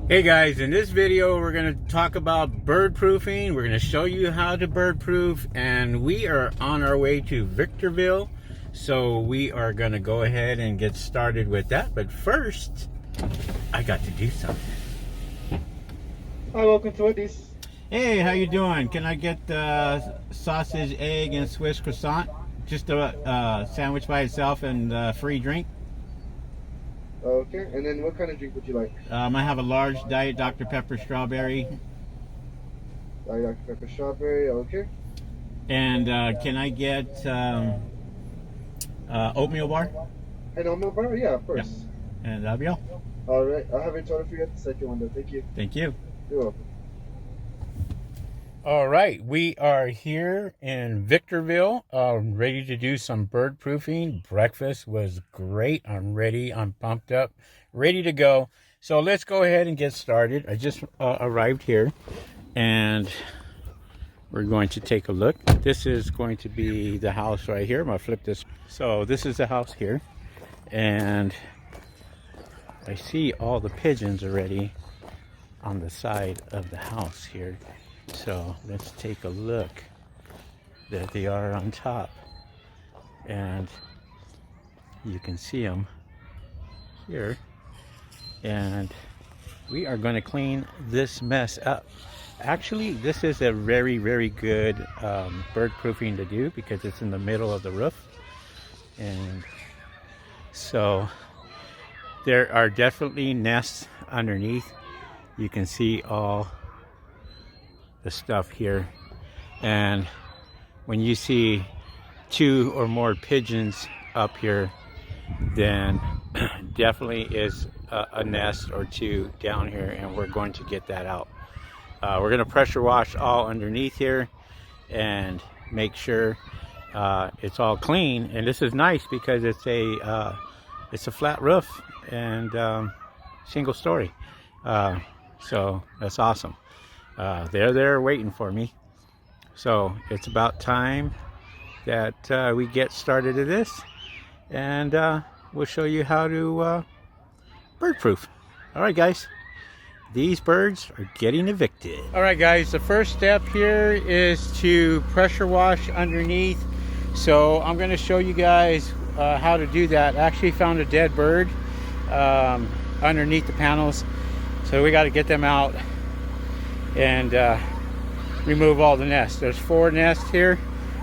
Hey guys, in this video we're going to talk about bird proofing. We're going to show you how to bird proof, and we are on our way to Victorville, so we are going to go ahead and get started with that. But first, I got to do something. Hi, welcome to Wendy's. Hey, how you doing? Can I get sausage, egg, and Swiss croissant? Just a sandwich by itself and free drink. Okay, and then what kind of drink would you like? I have a large Diet Dr. Pepper strawberry. Dr. Pepper strawberry, okay. And can I get oatmeal bar? And oatmeal bar? Yeah, of course. Yeah. And that'll be all. All right, I'll have it order for you at the second window. Thank you. Thank you. You're welcome. All right, we are here in Victorville, ready to do some bird proofing. Breakfast was great. I'm ready. I'm pumped up, ready to go. So let's go ahead and get started. I just arrived here, and we're going to take a look. This is going to be the house right here. I'm gonna flip this. So this is the house here, and I see all the pigeons already on the side of the house here. So let's take a look. There they are on top, and you can see them here, and we are going to clean this mess up. Actually, this is a very good bird proofing to do because it's in the middle of the roof, and so there are definitely nests underneath. You can see all the stuff here, and when you see 2 or more pigeons up here, then definitely is a nest or 2 down here, and we're going to get that out. We're going to pressure wash all underneath here and make sure it's all clean. And this is nice because it's a flat roof and single story, so that's awesome. They're there waiting for me, so it's about time that we get started to this, and we'll show you how to bird proof. All right guys, these birds are getting evicted. All right guys, the first step here is to pressure wash underneath. So I'm going to show you guys how to do that. I actually found a dead bird underneath the panels, so we got to get them out and remove all the nests. There's 4 nests here,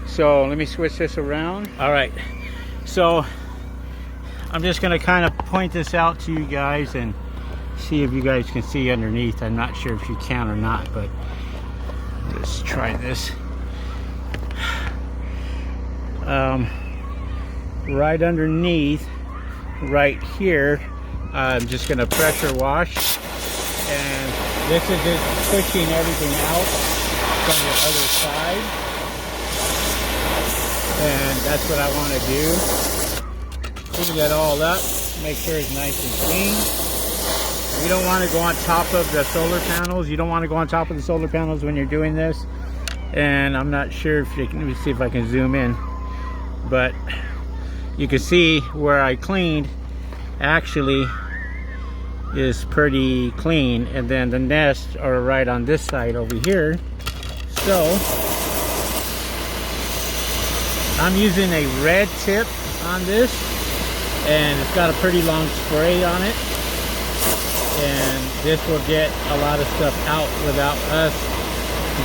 so let me switch this around. All right, so I'm just going to kind of point this out to you guys and see if you guys can see underneath. I'm not sure if you can or not, but let's try this. Right underneath, right here, I'm just going to pressure wash, and this is just pushing everything out from the other side, and that's what I want to do. Clean that all up, make sure it's nice and clean. You don't want to go on top of the solar panels. You don't want to go on top of the solar panels when you're doing this. And I'm not sure if you can, let me see if I can zoom in, but you can see where I cleaned actually is pretty clean, and then the nests are right on this side over here. So I'm using a red tip on this, and it's got a pretty long spray on it, and this will get a lot of stuff out without us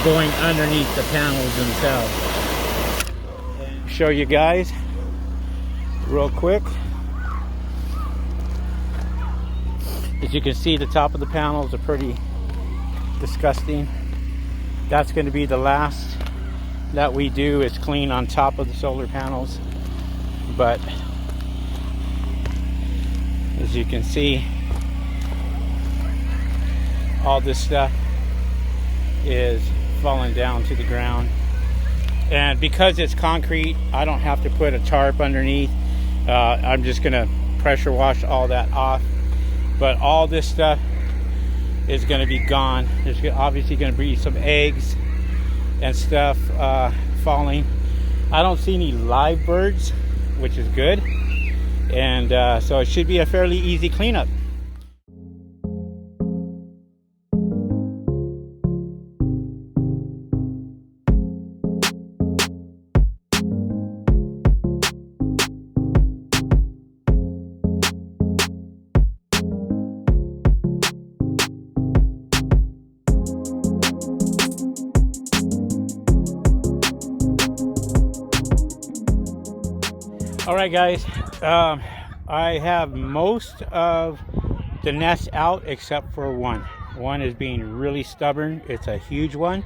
going underneath the panels themselves. And show you guys real quick. As you can see, the top of the panels are pretty disgusting. That's going to be the last that we do, is clean on top of the solar panels. But as you can see, all this stuff is falling down to the ground. And because it's concrete, I don't have to put a tarp underneath. I'm just going to pressure wash all that off. But all this stuff is going to be gone. There's obviously going to be some eggs and stuff falling. I don't see any live birds, which is good. And so it should be a fairly easy cleanup. All right, guys. I have most of the nest out except for one. One is being really stubborn. It's a huge one.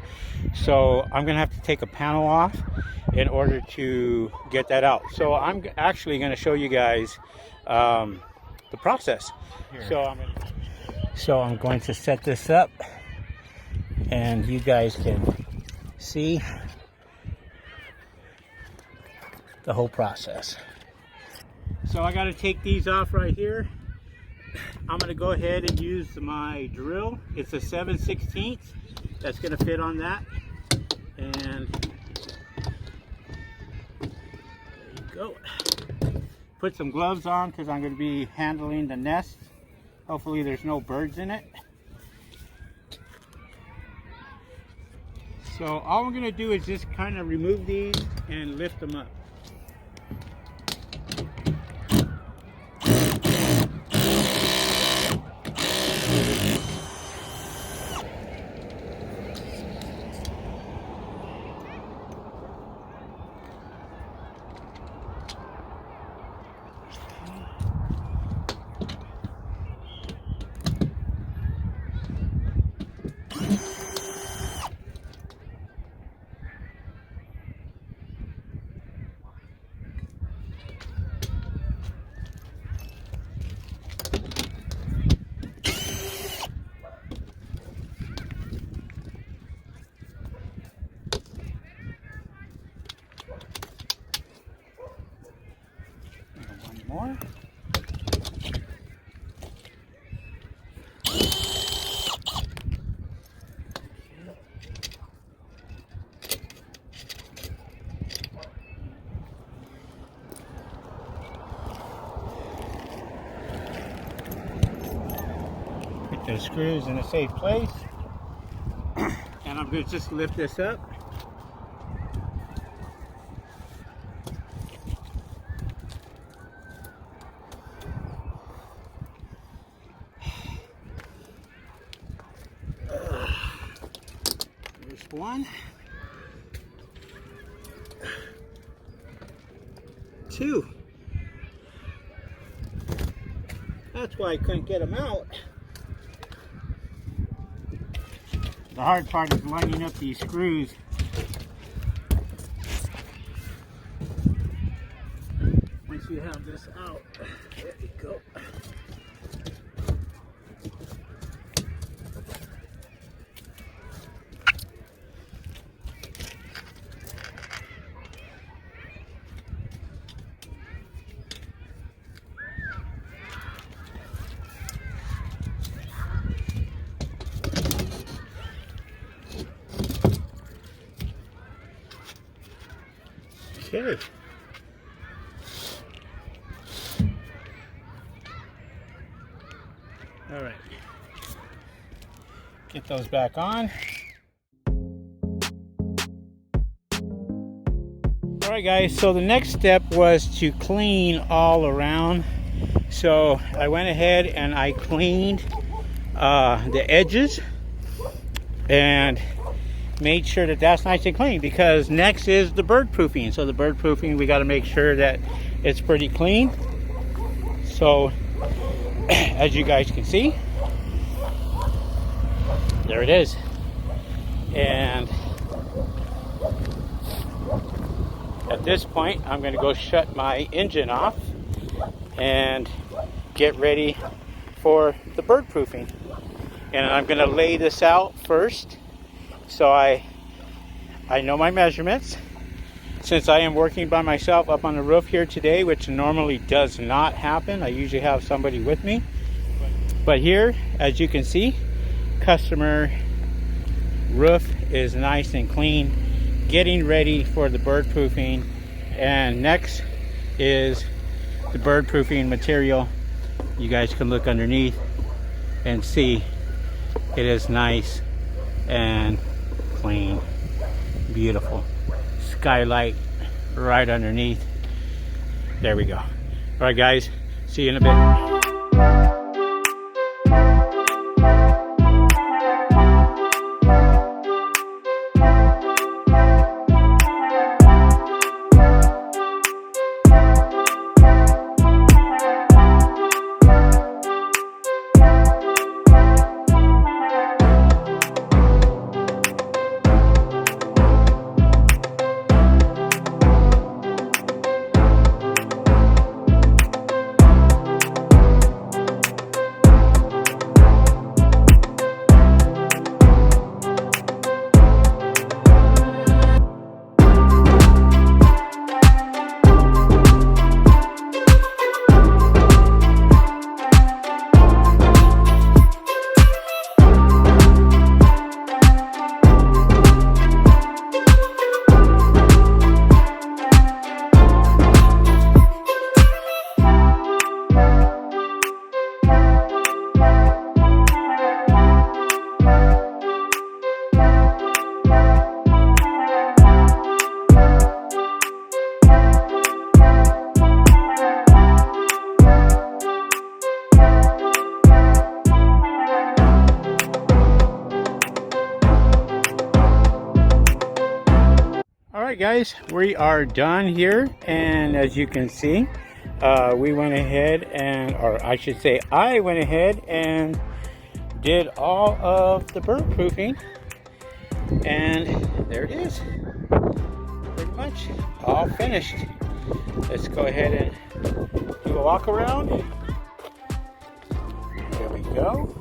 So I'm going to have to take a panel off in order to get that out. So I'm actually going to show you guys the process. So I'm going to set this up and you guys can see the whole process. So I got to take these off right here. I'm going to go ahead and use my drill. It's a 7/16. That's going to fit on that. And there you go. Put some gloves on because I'm going to be handling the nest. Hopefully there's no birds in it. So all I'm going to do is just kind of remove these and lift them up. More. Put those screws in a safe place, and I'm going to just lift this up. One, two. That's why I couldn't get them out. The hard part is lining up these screws. Once you have this out, there you go. Okay. All right. Get those back on. All right, guys. So the next step was to clean all around. So I went ahead and I cleaned the edges and made sure that that's nice and clean, because next is the bird proofing. So the bird proofing, we got to make sure that it's pretty clean. So as you guys can see, there it is. And at this point, I'm going to go shut my engine off and get ready for the bird proofing. And I'm going to lay this out first. So I know my measurements. Since I am working by myself up on the roof here today, which normally does not happen. I usually have somebody with me. But here, as you can see, customer roof is nice and clean, getting ready for the bird proofing. And next is the bird proofing material. You guys can look underneath and see it is nice and clean, beautiful. Skylight right underneath. There we go. All right, guys, see you in a bit. right, guys, we are done here, and as you can see, we went ahead and, or I should say, I went ahead and did all of the bird proofing, and there it is, pretty much all finished. Let's go ahead and do a walk around. There we go.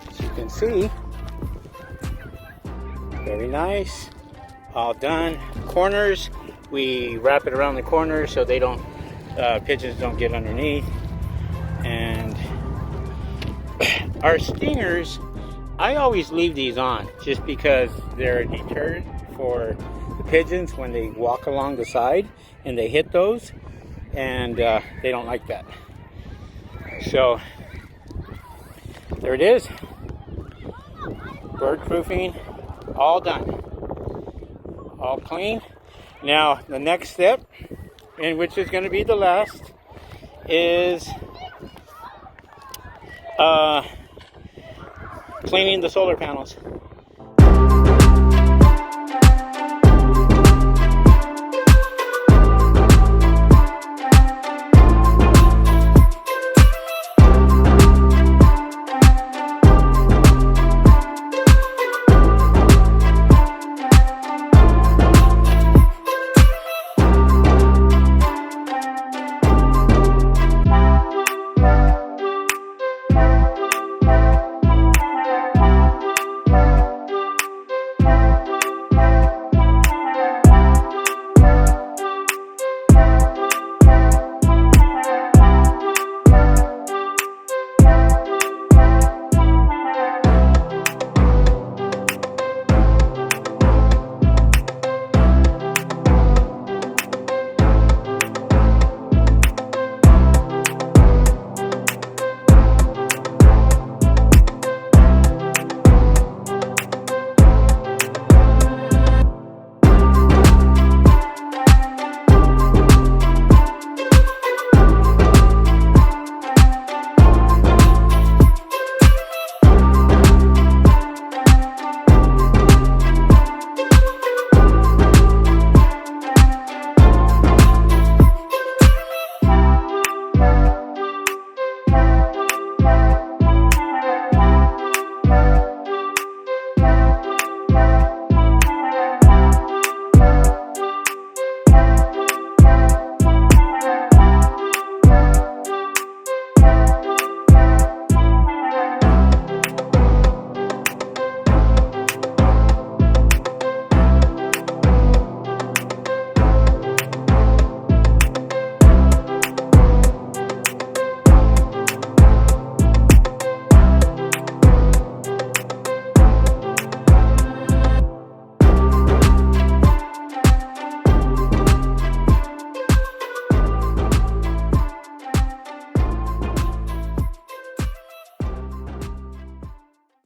As you can see, very nice, all done. Corners, we wrap it around the corners so they don't, pigeons don't get underneath. And our stingers, I always leave these on just because they're a deterrent for the pigeons when they walk along the side and they hit those, and they don't like that. So there it is, bird proofing all done, all clean. Now the next step, and which is going to be the last, is cleaning the solar panels.